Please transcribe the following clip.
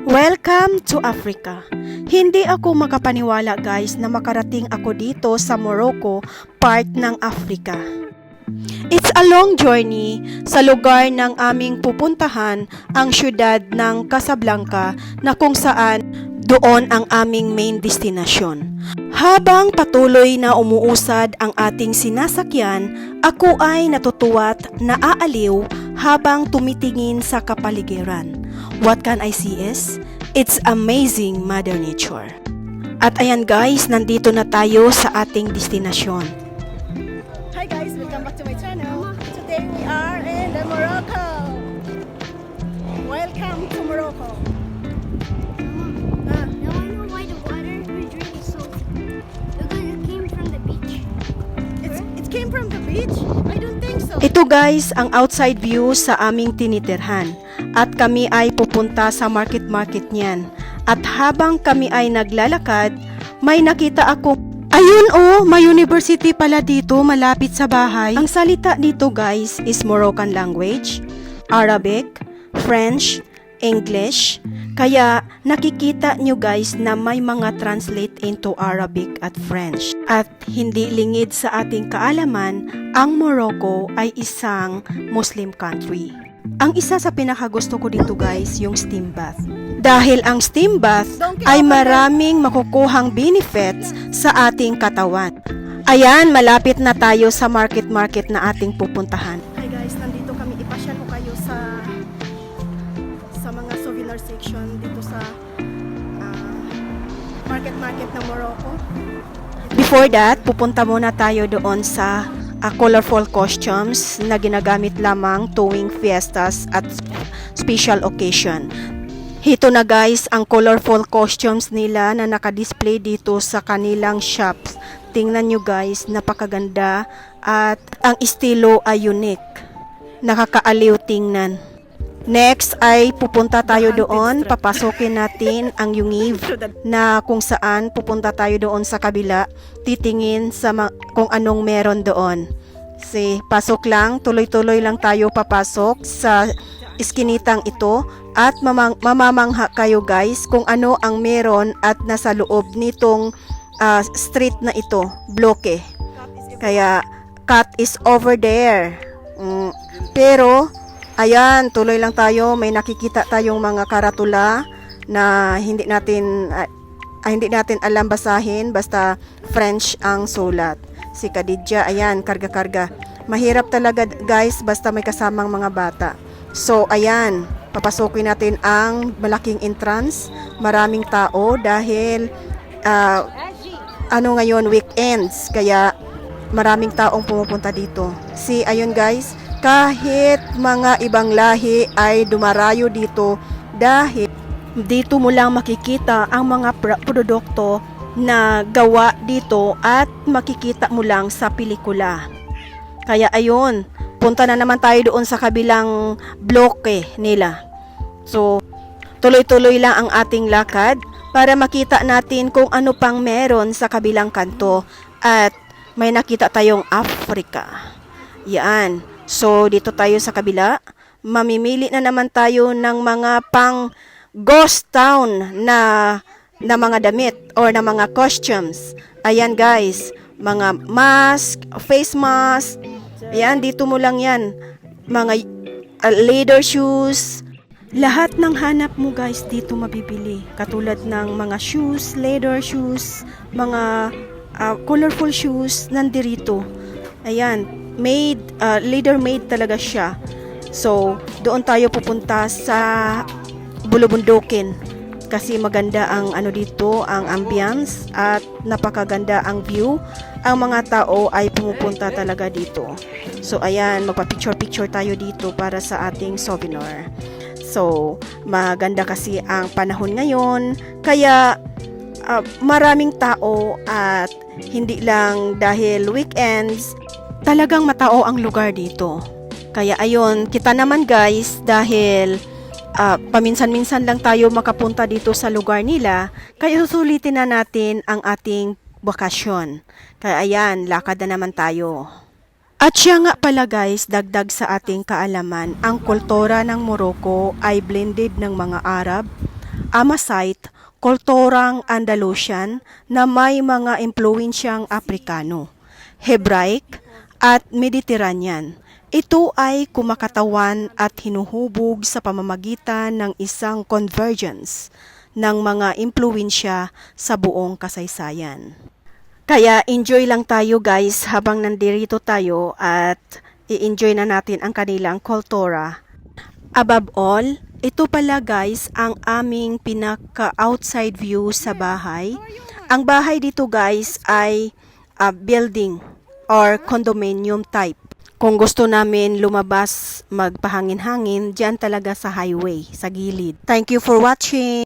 Welcome to Africa. Hindi ako makapaniwala guys na makarating ako dito sa Morocco, part ng Africa. It's a long journey sa lugar ng aming pupuntahan, ang syudad ng Casablanca na kung saan doon ang aming main destination. Habang patuloy na umuusad ang ating sinasakyan, ako ay natutuwa at naaaliw habang tumitingin sa kapaligiran. What can I see is, it's amazing Mother Nature. At ayan guys, nandito na tayo sa ating destinasyon. Hi guys, welcome back to my channel. Today we are in the Morocco. Welcome to Morocco. Now I know why the water we drink is salty. Because it came from the beach. It came from the beach? I don't think so. Ito guys, ang outside view sa aming tinitirhan. At kami ay pupunta sa market niyan. At habang kami ay naglalakad, may nakita ako. Ayun oh, may university pala dito malapit sa bahay. Ang salita dito guys is Moroccan language, Arabic, French, English. Kaya nakikita nyo guys na may mga translate into Arabic at French. At hindi lingid sa ating kaalaman, ang Morocco ay isang Muslim country. Ang isa sa pinakagusto ko dito guys, yung steam bath. Dahil ang steam bath ay maraming makukuhang benefits sa ating katawan. Ayan, malapit na tayo sa market na ating pupuntahan. Hi guys, nandito kami. Ipasyal ko kayo sa mga souvenir section dito sa market ng Morocco. Before that, pupunta muna tayo doon sa colorful costumes na ginagamit lamang tuwing fiestas at special occasion. Ito na guys ang colorful costumes nila na nakadisplay dito sa kanilang shops. Tingnan nyo guys, napakaganda at ang estilo ay unique. Nakakaaliw tingnan. Next ay pupunta tayo doon, papasokin natin ang Yungiv na kung saan pupunta tayo doon sa kabila, titingin sa kung anong meron doon. Pasok lang, tuloy-tuloy lang tayo papasok sa iskinitang ito at mamamangha kayo guys kung ano ang meron at nasa loob nitong street na ito, bloke. Kaya cat is over there. Pero ayan, tuloy lang tayo. May nakikita tayong mga karatula na hindi natin alam basahin, basta French ang sulat. Si Khadija, ayan, karga-karga. Mahirap talaga guys, basta may kasamang mga bata. So, ayan, papasukin natin ang malaking entrance. Maraming tao dahil ngayon, weekends. Kaya maraming taong pumupunta dito. Ayun guys, kahit mga ibang lahi ay dumarayo dito dahil dito mo lang makikita ang mga produkto na gawa dito at makikita mo lang sa pelikula. Kaya ayun, punta na naman tayo doon sa kabilang bloke nila. So, tuloy-tuloy lang ang ating lakad para makita natin kung ano pang meron sa kabilang kanto at may nakita tayong Africa. Yan. So, dito tayo sa kabila. Mamimili na naman tayo ng mga pang ghost town na mga damit or na mga costumes. Ayan guys, mga mask, face mask. Ayan, dito mo lang yan. Mga leather shoes. Lahat ng hanap mo guys dito mabibili. Katulad ng mga shoes, leather shoes, mga colorful shoes, nandirito. Ayan, leather made talaga siya. So, doon tayo pupunta sa Bulubundukin kasi maganda ang dito, ang ambience at napakaganda ang view. Ang mga tao ay pumupunta talaga dito. So, ayan, magpa-picture tayo dito para sa ating souvenir. So, maganda kasi ang panahon ngayon, kaya maraming tao at hindi lang dahil weekends, talagang matao ang lugar dito. Kaya ayun, kita naman guys, dahil paminsan-minsan lang tayo makapunta dito sa lugar nila, kaya susulitin na natin ang ating bakasyon. Kaya ayan, lakad na naman tayo. At siya nga pala guys, dagdag sa ating kaalaman, ang kultura ng Morocco ay blended ng mga Arab, Amasite, kulturang Andalusian na may mga impluensyang Aprikano, Hebraic at Mediterranean. Ito ay kumakatawan at hinuhubog sa pamamagitan ng isang convergence ng mga impluensya sa buong kasaysayan. Kaya enjoy lang tayo guys habang nandirito tayo at i-enjoy na natin ang kanilang kultura. Above all, ito pala guys ang aming pinaka-outside view sa bahay. Ang bahay dito guys ay building or condominium type. Kung gusto namin lumabas magpahangin-hangin, dyan talaga sa highway, sa gilid. Thank you for watching!